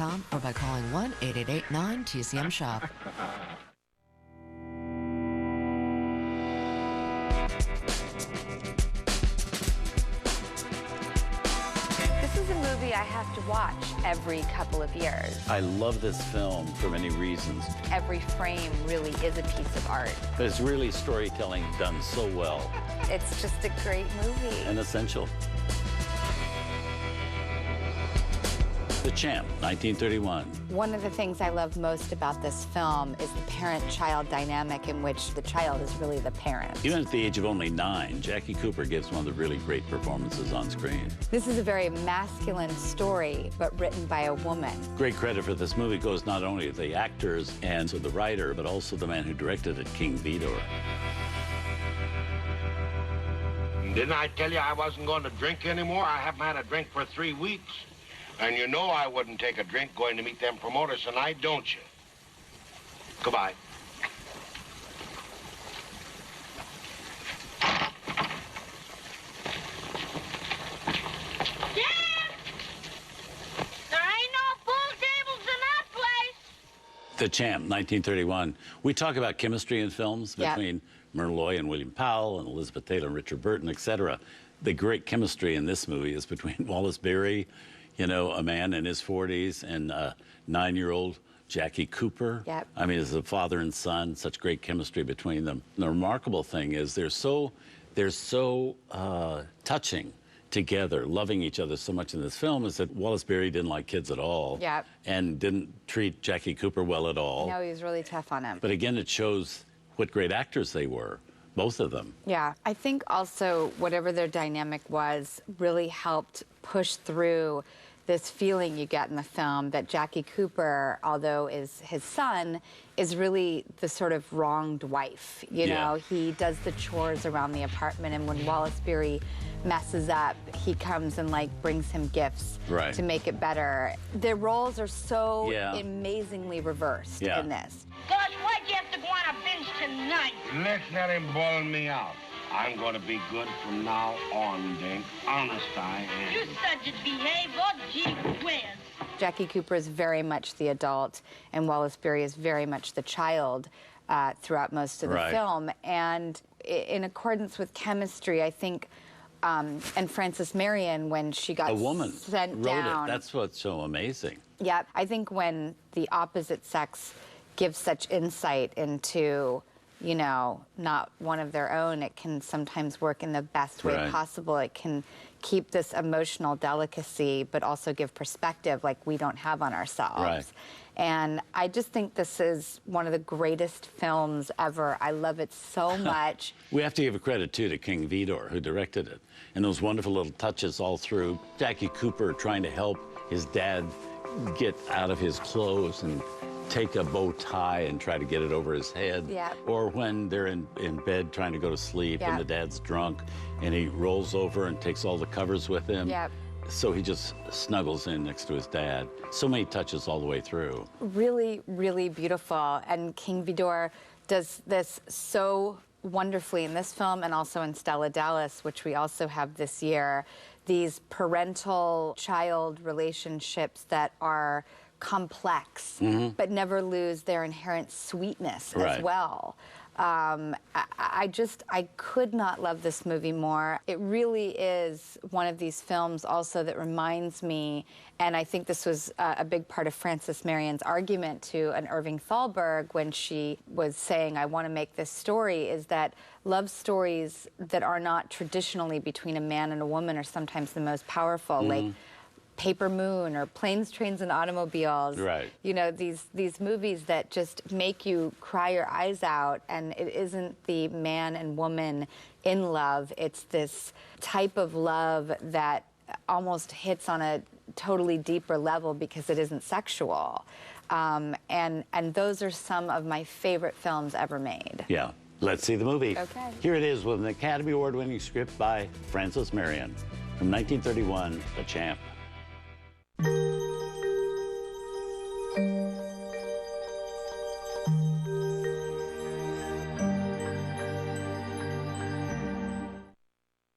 or by calling 1-888-9-TCM-SHOP. This is a movie I have to watch every couple of years. I love this film for many reasons. Every frame really is a piece of art. But it's really storytelling done so well. It's just a great movie. And essential. The Champ, 1931. One of the things I love most about this film is the parent-child dynamic in which the child is really the parent. Even at the age of only 9, Jackie Cooper gives one of the really great performances on screen. This is a very masculine story, but written by a woman. Great credit for this movie goes not only to the actors and to the writer, but also the man who directed it, King Vidor. Didn't I tell you I wasn't going to drink anymore? I haven't had a drink for 3 weeks. And you know I wouldn't take a drink going to meet them promoters tonight, don't you? Goodbye. The Champ, 1931. We talk about chemistry in films between Myrna Loy and William Powell and Elizabeth Taylor and Richard Burton, etc. The great chemistry in this movie is between Wallace Beery, you know, a man in his 40s, and 9-year-old Jackie Cooper. Yep. I mean, as a father and son, such great chemistry between them. The remarkable thing is they're so touching together, loving each other so much in this film, is that Wallace Beery didn't like kids at all. Yep. And didn't treat Jackie Cooper well at all. No, he was really tough on him. But again, it shows what great actors they were, both of them. Yeah, I think also whatever their dynamic was really helped push through this feeling you get in the film that Jackie Cooper, although is his son, is really the sort of wronged wife. You know, he does the chores around the apartment, and when Wallace Beery messes up, he comes and like brings him gifts to make it better. Their roles are so amazingly reversed in this. Gosh, why'd you have to go on a binge tonight? Let's let him boil me out. I'm going to be good from now on, Dink. Honest I am. You such a behave, oh, gee whiz. Jackie Cooper is very much the adult, and Wallace Beery is very much the child throughout most of the film. And in accordance with chemistry, I think, and Frances Marion, when she got sent down. That's what's so amazing. Yeah, I think when the opposite sex gives such insight into, you know, not one of their own, it can sometimes work in the best way possible. It can keep this emotional delicacy, but also give perspective like we don't have on ourselves. And I just think this is one of the greatest films ever. I love it so much. We have to give a credit, too, to King Vidor, who directed it. And those wonderful little touches all through. Jackie Cooper trying to help his dad get out of his clothes and take a bow tie and try to get it over his head. Or when they're in bed trying to go to sleep and the dad's drunk and he rolls over and takes all the covers with him. So he just snuggles in next to his dad. So many touches all the way through. Really, really beautiful. And King Vidor does this so wonderfully in this film and also in Stella Dallas, which we also have this year. These parental-child relationships that are complex, but never lose their inherent sweetness as well. I could not love this movie more. It really is one of these films also that reminds me, and I think this was a big part of Frances Marion's argument to an Irving Thalberg when she was saying, I want to make this story, is that love stories that are not traditionally between a man and a woman are sometimes the most powerful. Like Paper Moon or Planes, Trains, and Automobiles. You know, these movies that just make you cry your eyes out, and it isn't the man and woman in love. It's this type of love that almost hits on a totally deeper level because it isn't sexual. And those are some of my favorite films ever made. Yeah. Let's see the movie. Okay. Here it is with an Academy Award-winning script by Frances Marion from 1931, The Champ.